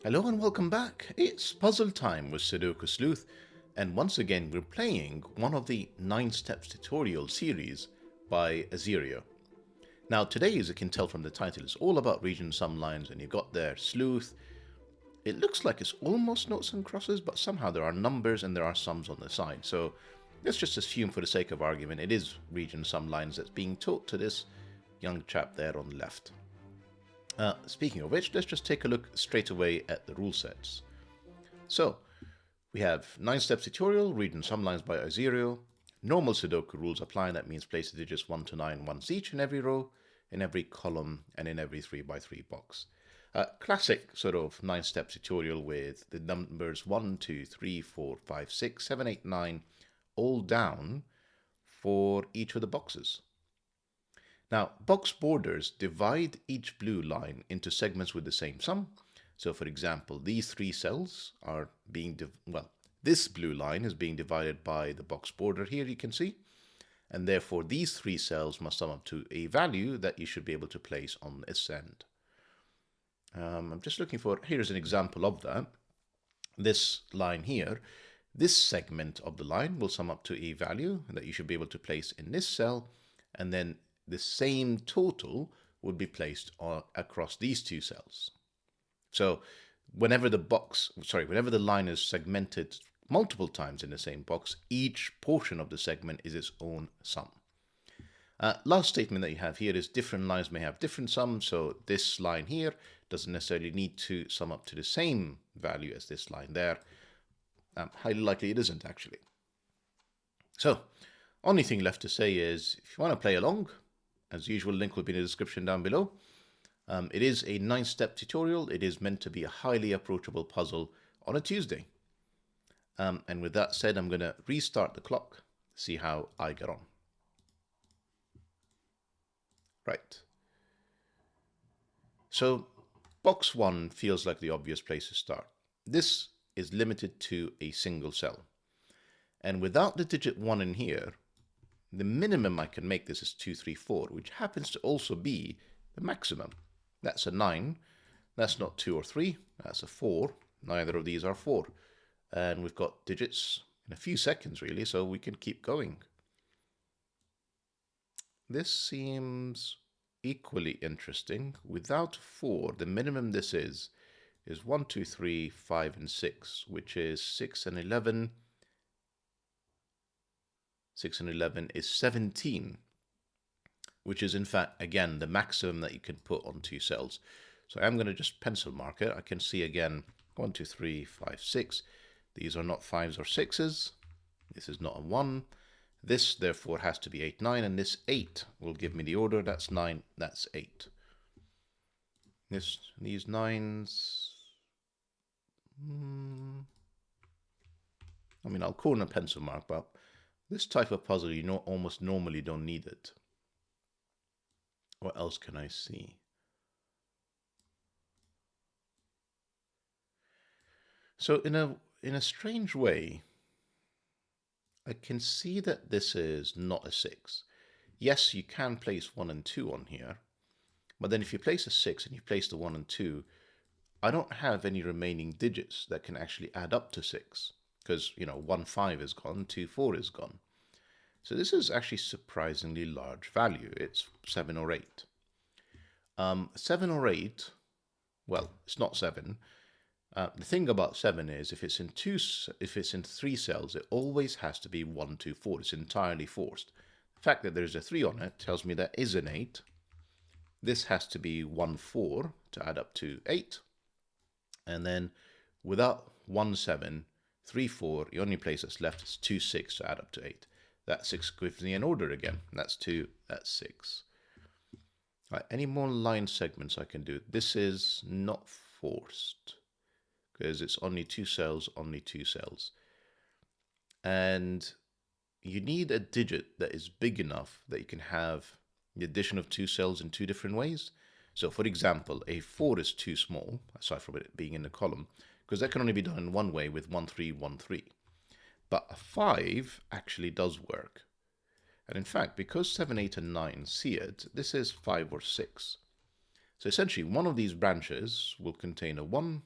Hello and welcome back. It's puzzle time with Sudoku Sleuth, and once again we're playing one of the 9 Steps tutorial series by Azerio. Now today, as you can tell from the title, is all about region sum lines, and you've got there Sleuth. It looks like it's almost noughts and crosses, but somehow there are numbers and there are sums on the side. So let's just assume for the sake of argument it is region sum lines that's being taught to this young chap there on the left. Speaking of which, let's just take a look straight away at the rule sets. So, we have 9 steps tutorial, region sum lines by Azerio. Normal Sudoku rules apply, that means place the digits 1 to 9 once each in every row, in every column, and in every 3x3 box. Classic sort of 9 steps tutorial with the numbers 1, 2, 3, 4, 5, 6, 7, 8, 9 all down for each of the boxes. Now, box borders divide each blue line into segments with the same sum. So, for example, these 3 cells are being, this blue line is being divided by the box border here, you can see. And therefore, these 3 cells must sum up to a value that you should be able to place on this end. I'm just looking for, here's an example of that. This line here, this segment of the line will sum up to a value that you should be able to place in this cell, and then the same total would be placed across these 2 cells. So whenever whenever the line is segmented multiple times in the same box, each portion of the segment is its own sum. Last statement that you have here is different lines may have different sums, so this line here doesn't necessarily need to sum up to the same value as this line there. Highly likely it isn't actually. So, only thing left to say is, if you want to play along, as usual, link will be in the description down below. It is a 9-step tutorial. It is meant to be a highly approachable puzzle on a Tuesday. And with that said, I'm going to restart the clock, see how I get on. Right. So, box 1 feels like the obvious place to start. This is limited to a single cell. And without the digit 1 in here, the minimum I can make this is 2, 3, 4, which happens to also be the maximum. That's a 9. That's not 2 or 3. That's a 4. Neither of these are 4. And we've got digits in a few seconds, really, so we can keep going. This seems equally interesting. Without 4, the minimum this is 1, 2, 3, 5, and 6, which is 6 and 11. 6 and 11 is 17, which is in fact, again, the maximum that you can put on 2 cells. So I'm going to just pencil mark it. I can see again 1, 2, 3, 5, 6. These are not 5s or 6s. This is not a 1. This, therefore, has to be 8, 9, and this 8 will give me the order. That's 9, that's 8. These 9s... I mean, I'll call in a pencil mark, but this type of puzzle, you almost normally don't need it. What else can I see? So in a strange way, I can see that this is not a 6. Yes, you can place 1 and 2 on here, but then if you place a 6 and you place the 1 and 2, I don't have any remaining digits that can actually add up to 6, because, 1, 5 is gone, 2, 4 is gone. So this is actually surprisingly large value. It's 7 or 8. 7 or 8, well, it's not 7. The thing about 7 is if it's in 3 cells, it always has to be 1, 2, 4. It's entirely forced. The fact that there's a 3 on it tells me that is an 8. This has to be 1, 4 to add up to 8. And then without 1, 7, 3, 4, the only place that's left is 2, 6 to add up to 8. That 6 gives me an order again. That's 2, that's 6. Right, any more line segments I can do? This is not forced because it's only 2 cells, only 2 cells. And you need a digit that is big enough that you can have the addition of 2 cells in 2 different ways. So for example, a 4 is too small, aside from it being in the column, because that can only be done in one way with 1, 3, 1, 3. But a 5 actually does work. And in fact, because 7, 8, and 9 see it, this is 5 or 6. So essentially, one of these branches will contain a 1,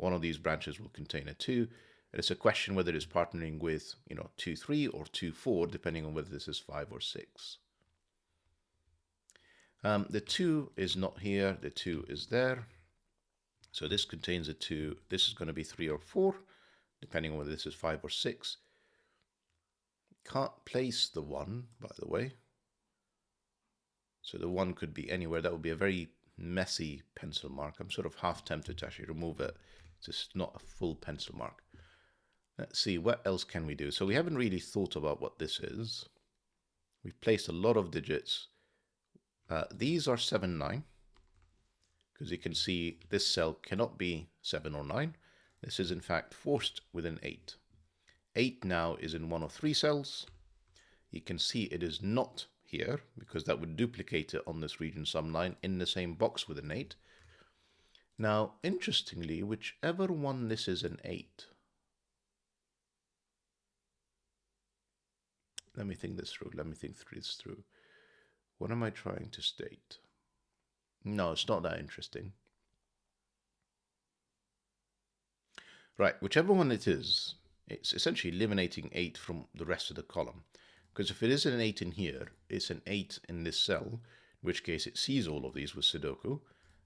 one of these branches will contain a 2. And it's a question whether it's partnering with, 2, 3 or 2, 4, depending on whether this is 5 or 6. The 2 is not here, the 2 is there. So this contains a 2. This is going to be 3 or 4, depending on whether this is 5 or 6. Can't place the 1, by the way. So the 1 could be anywhere. That would be a very messy pencil mark. I'm sort of half tempted to actually remove it. It's just not a full pencil mark. Let's see, what else can we do? So we haven't really thought about what this is. We've placed a lot of digits. These are 7, 9. Because you can see this cell cannot be 7 or 9. This is in fact forced with an 8. 8 now is in one of 3 cells. You can see it is not here, because that would duplicate it on this region sum line in the same box with an 8. Now, interestingly, whichever one this is an 8. Let me think this through. What am I trying to state? No, it's not that interesting. Right, whichever one it is, it's essentially eliminating 8 from the rest of the column. Because if it is an 8 in here, it's an 8 in this cell, in which case it sees all of these with Sudoku.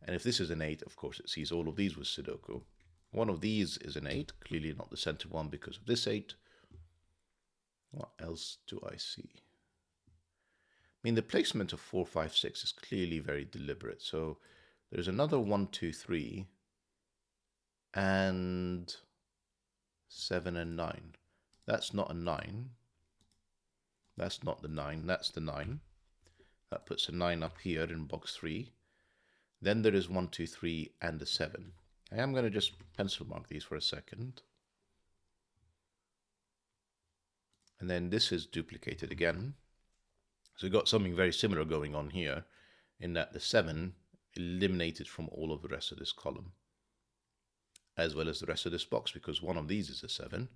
And if this is an 8, of course, it sees all of these with Sudoku. One of these is an 8, clearly not the center one because of this 8. What else do I see? I mean, the placement of 4, 5, 6 is clearly very deliberate. So there's another 1, 2, 3, and 7 and 9. That's not a 9. That's not the 9, that's the 9. That puts a 9 up here in box 3. Then there is 1, 2, 3, and a 7. I am going to just pencil mark these for a second. And then this is duplicated again. So we've got something very similar going on here, in that the 7 eliminated from all of the rest of this column, as well as the rest of this box, because one of these is a 7.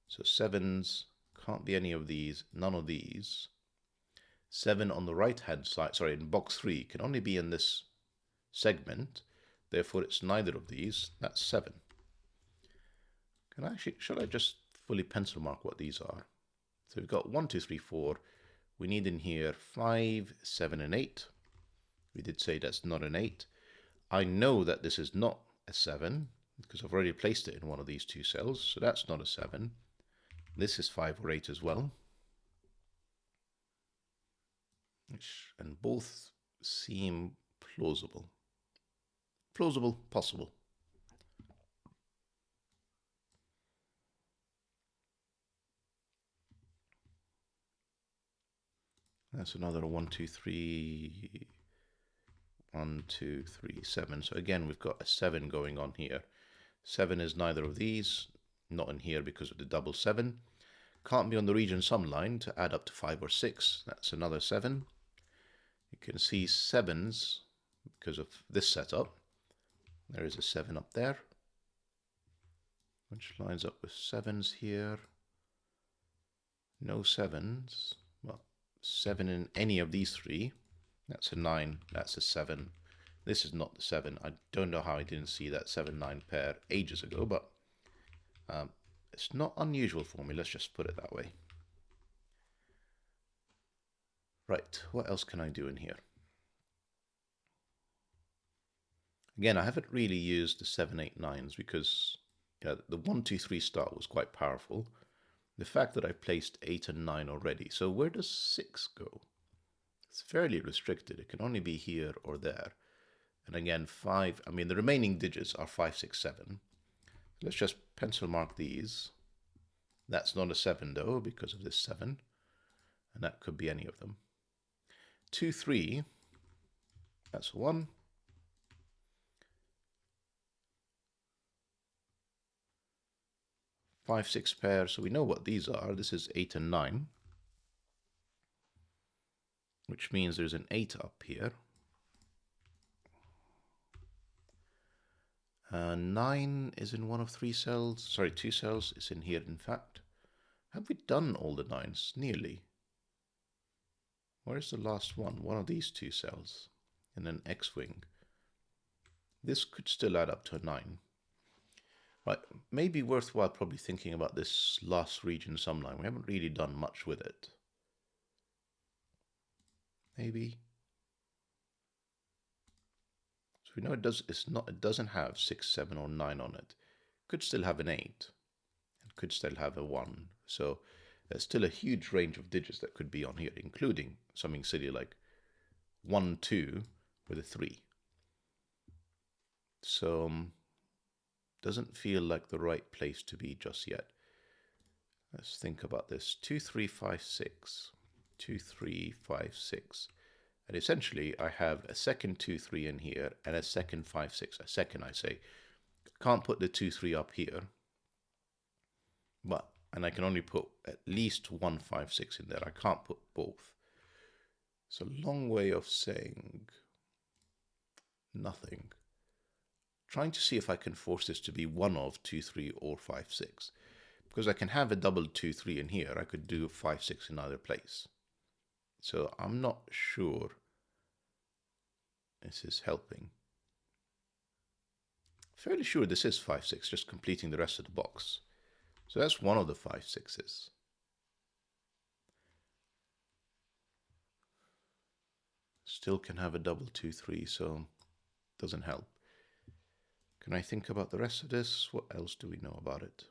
So 7s can't be any of these, none of these. 7 on the right hand side, sorry, in box 3 can only be in this segment, therefore it's neither of these. That's 7. Should I just fully pencil mark what these are? So we've got 1, 2, 3, 4. We need in here 5, 7, and 8. We did say that's not an 8. I know that this is not a 7 because I've already placed it in one of these 2 cells, so that's not a 7. This is 5 or 8 as well. And both seem plausible. Plausible, possible. That's another 1, 2, 3, 1, 2, 3, 7. So again, we've got a 7 going on here. 7 is neither of these, not in here because of the double 7. Can't be on the region sum line to add up to 5 or 6. That's another 7. You can see 7s because of this setup. There is a 7 up there, which lines up with 7s here. No 7s. Well, 7 in any of these 3. That's a 9. That's a 7. This is not the 7. I don't know how I didn't see that 7-9 pair ages ago, but it's not unusual for me. Let's just put it that way. Right, what else can I do in here? Again, I haven't really used the 7, 8, 9s because the 1, 2, 3 start was quite powerful. The fact that I placed 8 and 9 already. So where does 6 go? It's fairly restricted. It can only be here or there. And again, 5, I mean, the remaining digits are 5, 6, 7. Let's just pencil mark these. That's not a 7 though, because of this 7. And that could be any of them. 2, 3, that's 1. 5, 6 pairs, so we know what these are. This is 8 and 9. Which means there's an 8 up here. 9 is in one of 3 cells. Sorry, 2 cells. It's in here, in fact. Have we done all the 9s? Nearly. Where's the last one? One of these 2 cells. In an X-wing. This could still add up to a 9. Right, maybe worthwhile probably thinking about this last region sumline. We haven't really done much with it. Maybe. So we know it doesn't have 6, 7, or 9 on it. Could still have an 8. And could still have a 1. So there's still a huge range of digits that could be on here, including something silly like 1, 2 with a 3. So doesn't feel like the right place to be just yet. Let's think about this. 2, 3, 5, 6. 2, 3, 5, 6. And essentially, I have a second 2, 3 in here and a second 5, 6. A second, I say. Can't put the 2, 3 up here. And I can only put at least 1, 5, 6 in there. I can't put both. It's a long way of saying nothing. Trying to see if I can force this to be one of 2, 3 or 5, 6. Because I can have a double 2, 3 in here. I could do 5, 6 in either place. So I'm not sure this is helping. Fairly sure this is 5, 6, just completing the rest of the box. So that's one of the 5, 6s. Still can have a double 2, 3, so doesn't help. Can I think about the rest of this? What else do we know about it?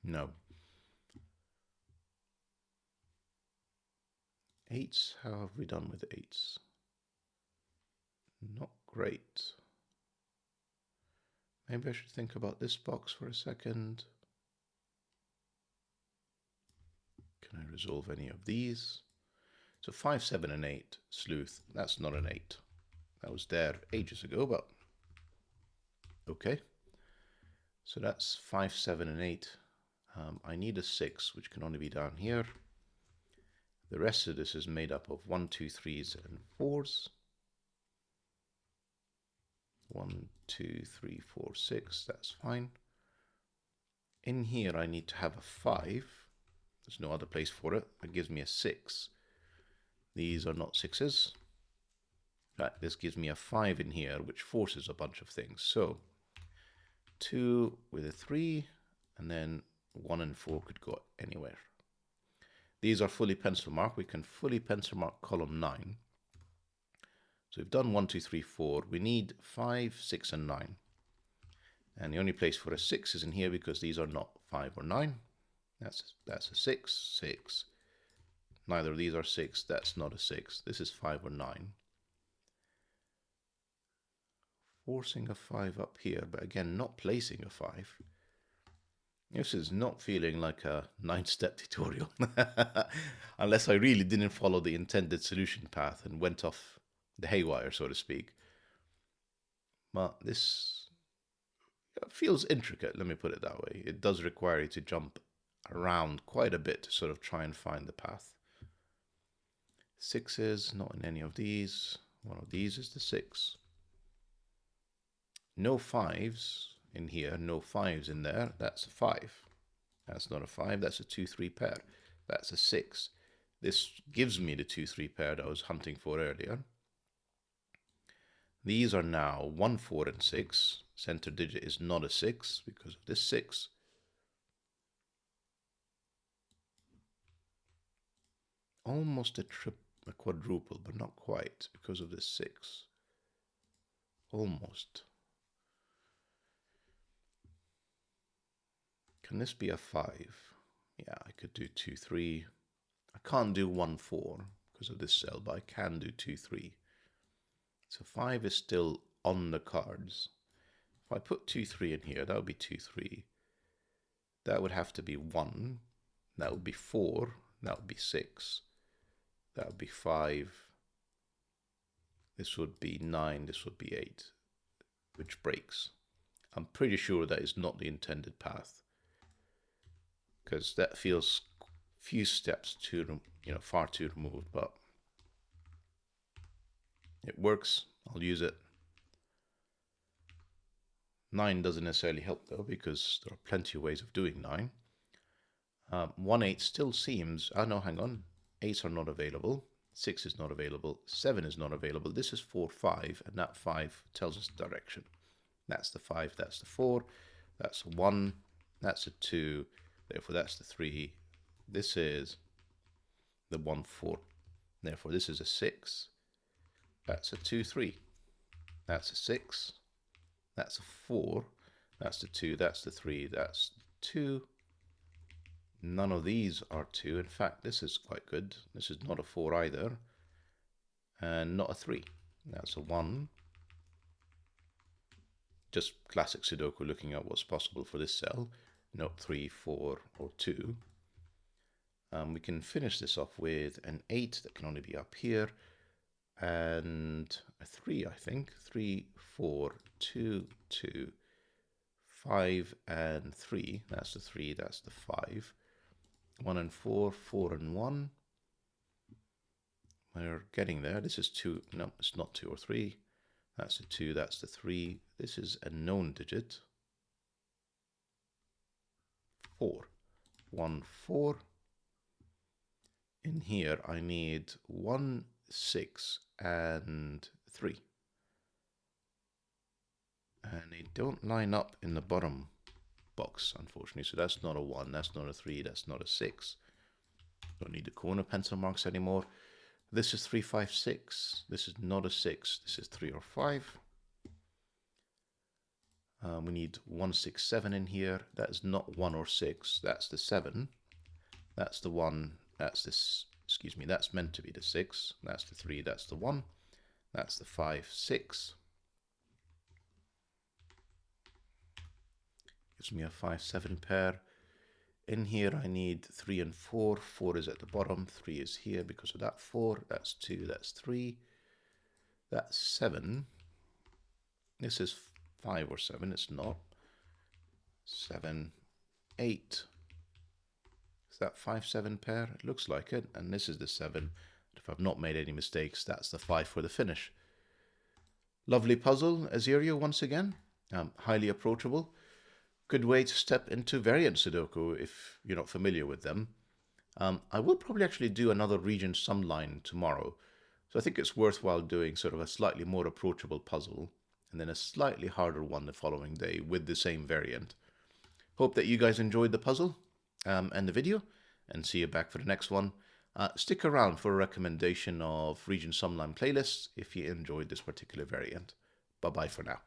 No. 8s, how have we done with 8s? Not great. Maybe I should think about this box for a second. Can I resolve any of these? So 5, 7, and 8, sleuth. That's not an 8. That was there ages ago, but okay. So that's 5, 7, and 8. I need a 6, which can only be down here. The rest of this is made up of 1, 2, 3s, and 4s. 1, 2, 3, 4, 6. That's fine. In here, I need to have a 5. There's no other place for it. That gives me a 6. These are not 6s. Right, this gives me a 5 in here, which forces a bunch of things. So 2 with a 3, and then 1 and 4 could go anywhere. These are fully pencil marked. We can fully pencil mark column 9. So we've done 1, 2, 3, 4. We need 5, 6, and 9. And the only place for a 6 is in here because these are not 5 or 9. That's a 6, 6. Neither of these are 6. That's not a 6. This is 5 or 9. Forcing a 5 up here, but again, not placing a 5. This is not feeling like a 9-step tutorial. Unless I really didn't follow the intended solution path and went off the haywire, so to speak. But this feels intricate, let me put it that way. It does require you to jump around quite a bit to sort of try and find the path. 6s, not in any of these. One of these is the 6. No 5s in here, no 5s in there. That's a 5. That's not a 5, that's a 2-3 pair. That's a 6. This gives me the 2-3 pair that I was hunting for earlier. These are now 1, 4, and 6. Center digit is not a 6 because of this 6. Almost a quadruple, but not quite because of this 6. Almost. Can this be a 5? Yeah, I could do 2, 3. I can't do 1, 4 because of this cell, but I can do 2, 3. So 5 is still on the cards. If I put 2, 3 in here, that would be 2, 3. That would have to be 1. That would be 4. That would be 6. That would be 5. This would be 9. This would be 8, which breaks. I'm pretty sure that is not the intended path, because that feels few steps too, far too removed, but it works. I'll use it. 9 doesn't necessarily help though, because there are plenty of ways of doing 9. 1, 8 still seems, no, hang on. 8s are not available. 6 is not available. 7 is not available. This is 4, 5, and that 5 tells us direction. That's the 5, that's the 4, that's a 1, that's a 2, therefore that's the 3. This is the 1, 4. Therefore this is a 6. That's a 2, 3. That's a 6. That's a 4. That's the 2, that's the 3, that's 2. None of these are 2. In fact, this is quite good. This is not a 4 either. And not a 3. That's a 1. Just classic Sudoku, looking at what's possible for this cell. Not 3, 4, or 2. We can finish this off with an 8 that can only be up here. And a 3, I think. 3, 4, 2, 2, 5, and 3. That's the 3, that's the 5. 1 and 4, 4 and 1. We're getting there. This is 2. No, it's not 2 or 3. That's the 2, that's the 3. This is a known digit. 4. 1, 4. In here, I need 1, 6, and 3. And they don't line up in the bottom box, unfortunately. So that's not a 1, that's not a 3, that's not a 6. Don't need the corner pencil marks anymore. This is 3, 5, 6. This is not a 6. This is 3 or 5. We need 1, 6, 7 in here. That is not 1 or 6. That's the 7. That's the 1. That's this. Excuse me. That's meant to be the 6. That's the 3. That's the 1. That's the 5, 6. Gives me a 5, 7 pair. In here, I need 3 and 4. 4 is at the bottom. 3 is here because of that 4. That's 2. That's 3. That's 7. This is 5 or 7. It's not. 7, 8. Is that 5, 7 pair? It looks like it. And this is the 7. If I've not made any mistakes, that's the 5 for the finish. Lovely puzzle, Azirio, once again. Highly approachable. Good way to step into variant Sudoku if you're not familiar with them. I will probably actually do another region sum line tomorrow. So I think it's worthwhile doing sort of a slightly more approachable puzzle and then a slightly harder one the following day with the same variant. Hope that you guys enjoyed the puzzle and the video, and see you back for the next one. Stick around for a recommendation of region sumline playlists if you enjoyed this particular variant. Bye bye for now.